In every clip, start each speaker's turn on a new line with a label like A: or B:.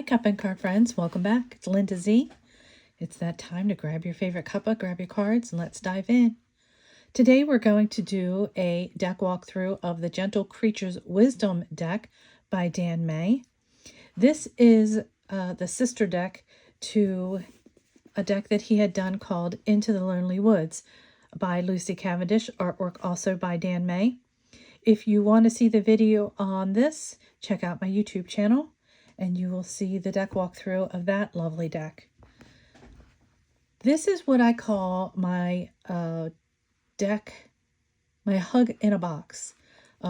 A: Hi, Cup and Card friends. Welcome back. It's Linda Z. It's that time to grab your favorite Cuppa, grab your cards, and let's dive in. Today we're going to do a deck walkthrough of the Gentle Creatures Wisdom deck by Dan May. This is the sister deck to a deck that he had done called Into the Lonely Woods by Lucy Cavendish, artwork also by Dan May. If you want to see the video on this, check out my YouTube channel, and you will see the deck walkthrough of that lovely deck. This is what I call my deck, my hug in a box.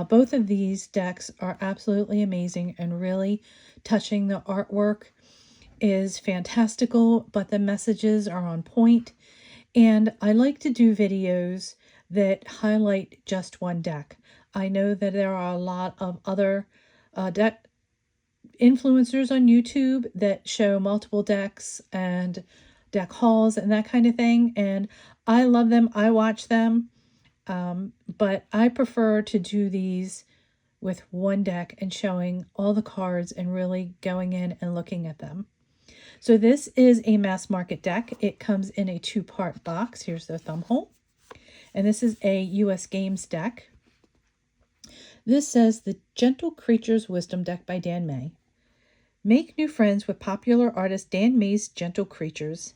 A: Both of these decks are absolutely amazing and really touching. The artwork is fantastical, but the messages are on point. And I like to do videos that highlight just one deck. I know that there are a lot of other deck influencers on YouTube that show multiple decks and deck hauls and that kind of thing, and I love them. I watch them, but I prefer to do these with one deck and showing all the cards and really going in and looking at them. So this is a mass market deck. It comes in a two-part box. Here's the thumb hole. And this is a US Games deck. This says the Gentle Creatures Wisdom deck by Dan May. Make new friends with popular artist Dan May's Gentle Creatures.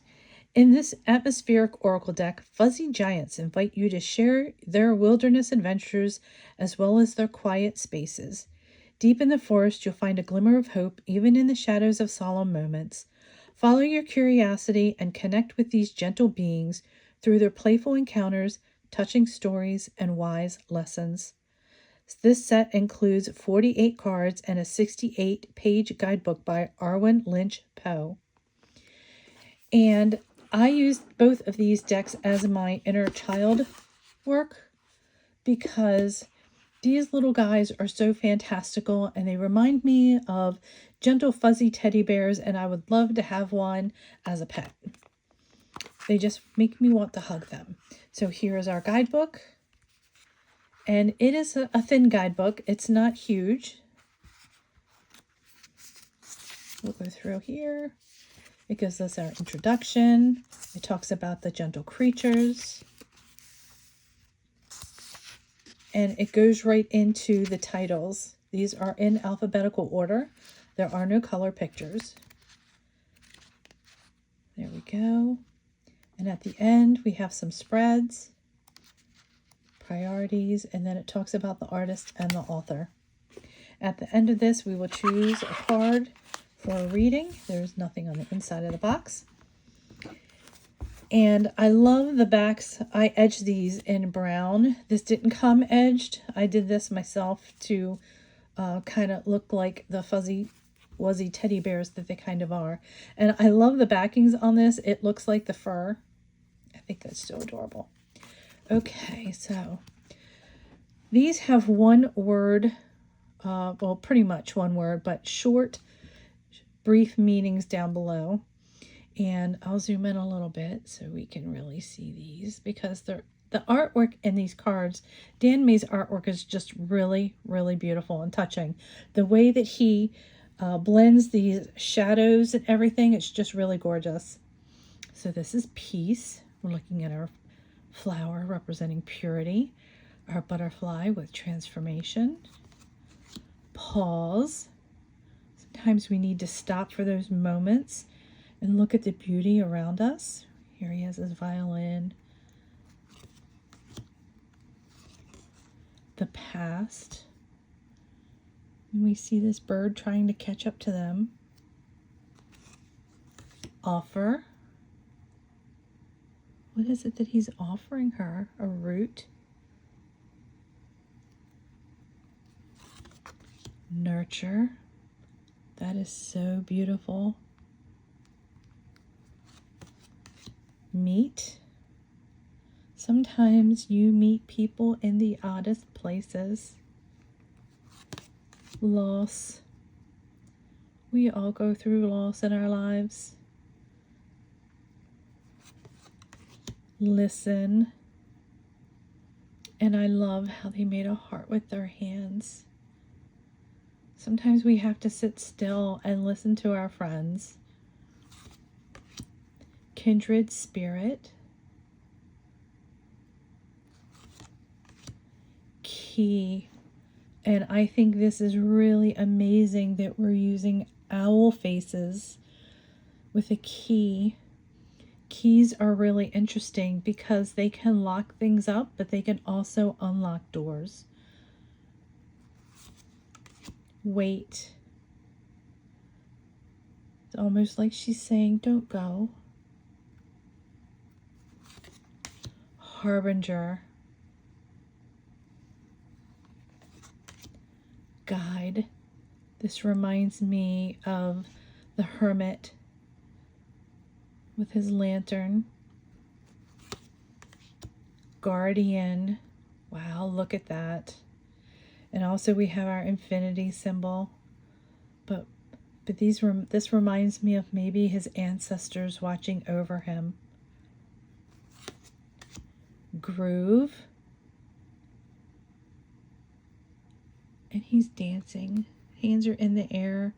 A: In this atmospheric oracle deck, fuzzy giants invite you to share their wilderness adventures as well as their quiet spaces. Deep in the forest, you'll find a glimmer of hope, even in the shadows of solemn moments. Follow your curiosity and connect with these gentle beings through their playful encounters, touching stories, and wise lessons. This set includes 48 cards and a 68-page guidebook by Arwen Lynch Poe. And I used both of these decks as my inner child work because these little guys are so fantastical and they remind me of gentle fuzzy teddy bears, and I would love to have one as a pet. They just make me want to hug them. So here is our guidebook. And it is a thin guidebook. It's not huge. We'll go through here. It gives us our introduction. It talks about the gentle creatures. And it goes right into the titles. These are in alphabetical order. There are no color pictures. There we go. And at the end, we have some spreads, priorities, and then it talks about the artist and the author. At the end of this, we will choose a card for a reading. There's nothing on the inside of the box. And I love the backs. I edged these in brown. This didn't come edged. I did this myself to kind of look like the fuzzy wuzzy teddy bears that they kind of are. And I love the backings on this. It looks like the fur. I think that's so adorable. Okay, so these have one word, well, pretty much one word, but short, brief meanings down below. And I'll zoom in a little bit so we can really see these, because the artwork in these cards, Dan May's artwork is just really, really beautiful and touching. The way that he blends these shadows and everything, it's just really gorgeous. So this is peace. We're looking at our flower representing purity, our butterfly with transformation, pause. Sometimes we need to stop for those moments and look at the beauty around us. Here he has his violin. The past. And we see this bird trying to catch up to them. Offer. What is it that he's offering her? A root. Nurture. That is so beautiful. Meet. Sometimes you meet people in the oddest places. Loss. We all go through loss in our lives. Listen. And I love how they made a heart with their hands. Sometimes we have to sit still and listen to our friends. Kindred spirit. Key. And I think this is really amazing that we're using owl faces with a key. Keys are really interesting because they can lock things up, but they can also unlock doors. Wait. It's almost like she's saying, don't go. Harbinger. Guide. This reminds me of the hermit with his lantern. Guardian. Wow, look at that. And also we have our infinity symbol. But this reminds me of maybe his ancestors watching over him. Groove. And he's dancing. Hands are in the air.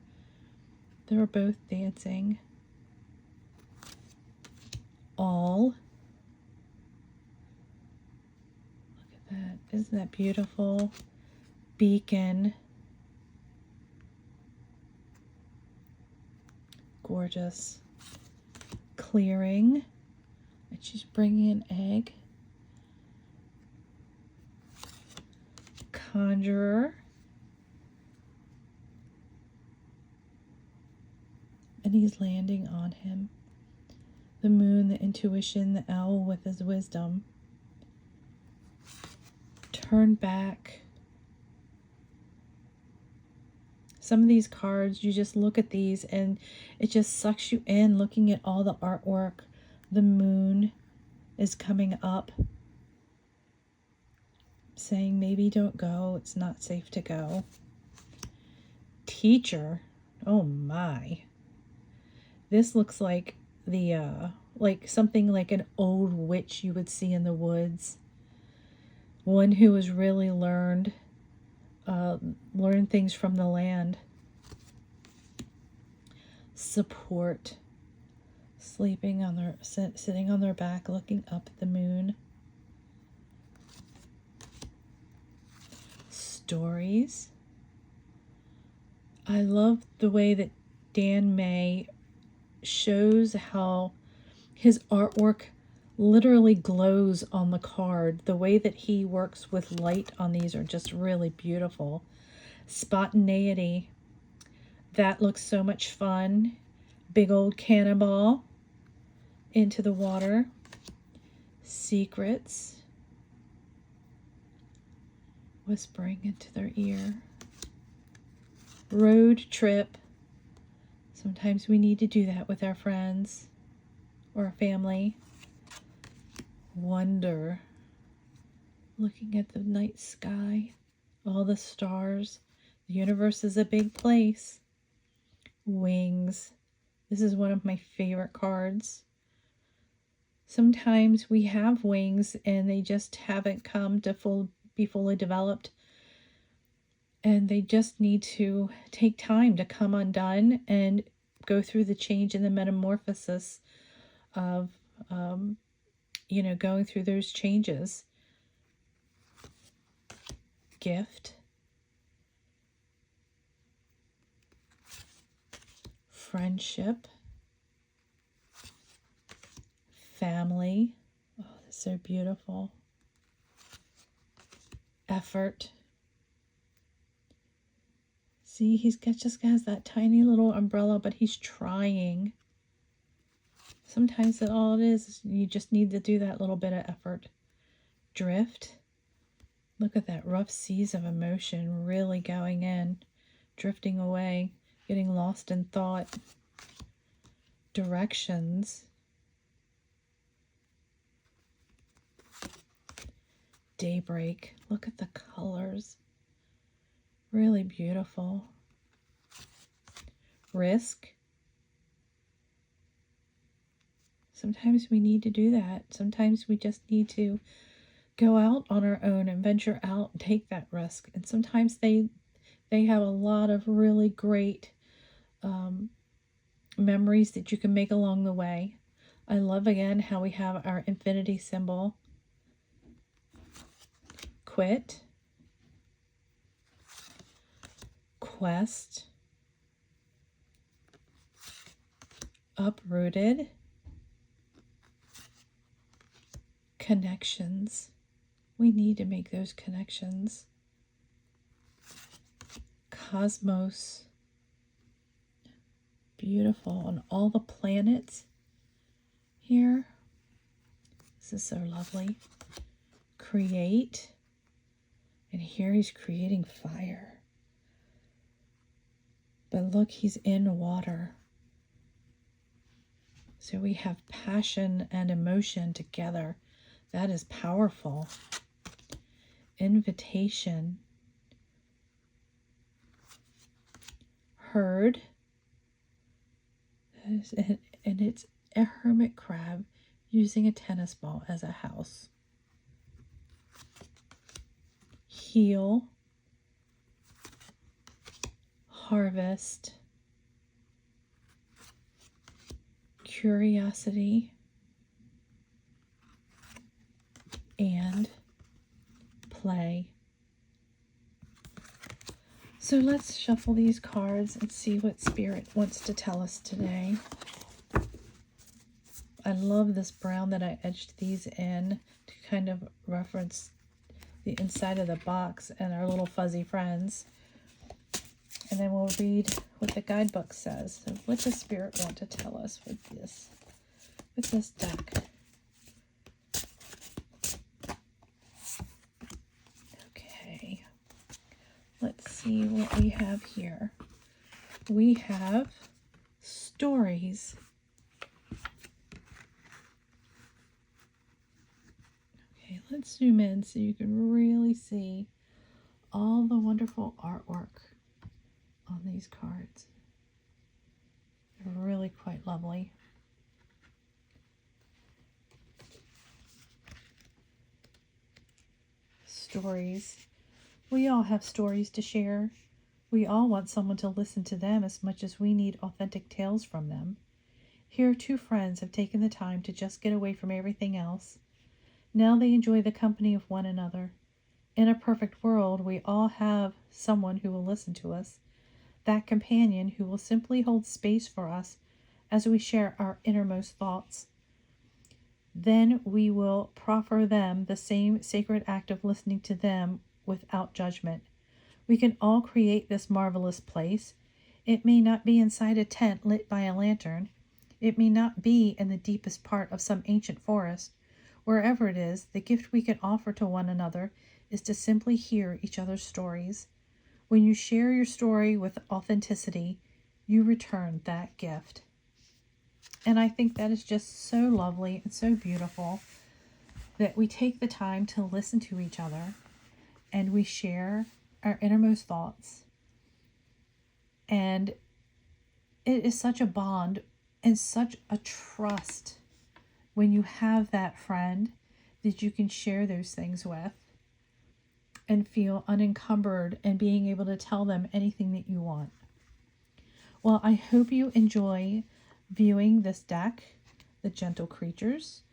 A: They're both dancing. All. Look at that. Isn't that beautiful? Beacon. Gorgeous. Clearing. And she's bringing an egg. Conjurer. And he's landing on him. The moon, the intuition, the owl with his wisdom. Turn back. Some of these cards, you just look at these and it just sucks you in looking at all the artwork. The moon is coming up, saying maybe don't go, it's not safe to go. Teacher, oh my. This looks like the like something like an old witch you would see in the woods. One who has really learned things from the land. Support. Sleeping on their sitting on their back, looking up at the moon. Stories. I love the way that Dan May shows how his artwork literally glows on the card. The way that he works with light on these are just really beautiful. Spontaneity. That looks so much fun. Big old cannonball into the water. Secrets. Whispering into their ear. Road trip. Sometimes we need to do that with our friends or our family. Wonder. Looking at the night sky, all the stars. The universe is a big place. Wings. This is one of my favorite cards. Sometimes we have wings and they just haven't come to be fully developed. And they just need to take time to come undone and go through the change and the metamorphosis of, going through those changes. Gift. Friendship. Family. Oh, that's so beautiful. Effort. See, just has that tiny little umbrella, but he's trying. Sometimes all it is you just need to do that little bit of effort. Drift. Look at that rough seas of emotion really going in, drifting away, getting lost in thought. Directions. Daybreak. Look at the colors. Really beautiful. Risk. Sometimes we need to do that. Sometimes we just need to go out on our own and venture out and take that risk. And sometimes they They have a lot of really great memories that you can make along the way. I love again how we have our infinity symbol. Quit, quest, uprooted, connections. We need to make those connections. Cosmos, beautiful, and all the planets here. This is so lovely. Create, and here he's creating fire. But look, he's in water. So we have passion and emotion together. That is powerful. Invitation. Herd. And it's a hermit crab using a tennis ball as a house. Heal. Harvest. Curiosity. And play. So let's shuffle these cards and see what Spirit wants to tell us today. I love this brown that I edged these in to kind of reference the inside of the box and our little fuzzy friends. And then we'll read what the guidebook says. So what does Spirit want to tell us with this deck? Okay. Let's see what we have here. We have stories. Okay, let's zoom in so you can really see all the wonderful artwork on these cards. They're really quite lovely. Stories. We all have stories to share. We all want someone to listen to them as much as we need authentic tales from them. Here, two friends have taken the time to just get away from everything else. Now they enjoy the company of one another. In a perfect world, we all have someone who will listen to us, that companion who will simply hold space for us as we share our innermost thoughts. Then we will proffer them the same sacred act of listening to them without judgment. We can all create this marvelous place. It may not be inside a tent lit by a lantern. It may not be in the deepest part of some ancient forest. Wherever it is, the gift we can offer to one another is to simply hear each other's stories. When you share your story with authenticity, you return that gift. And I think that is just so lovely and so beautiful that we take the time to listen to each other and we share our innermost thoughts. And it is such a bond and such a trust when you have that friend that you can share those things with and feel unencumbered and being able to tell them anything that you want. Well, I hope you enjoy viewing this deck, the Gentle Creatures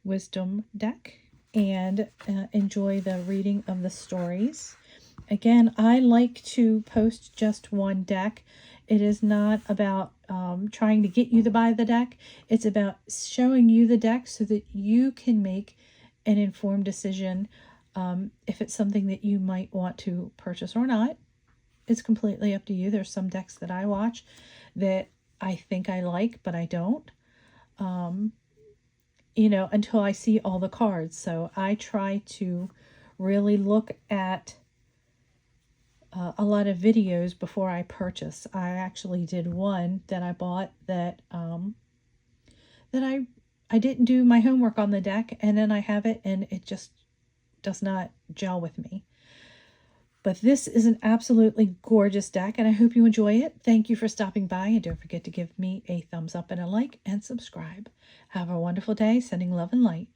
A: Wisdom deck, and enjoy the reading of the stories. Again, I like to post just one deck. It is not about trying to get you to buy the deck. It's about showing you the deck so that you can make an informed decision if it's something that you might want to purchase or not. It's completely up to you. There's some decks that I watch that I think I like, but I don't, until I see all the cards. So I try to really look at a lot of videos before I purchase. I actually did one that I bought that I didn't do my homework on the deck, and then I have it and it just does not gel with me. But this is an absolutely gorgeous deck, and I hope you enjoy it. Thank you for stopping by, and don't forget to give me a thumbs up and a like and subscribe. Have a wonderful day. Sending love and light.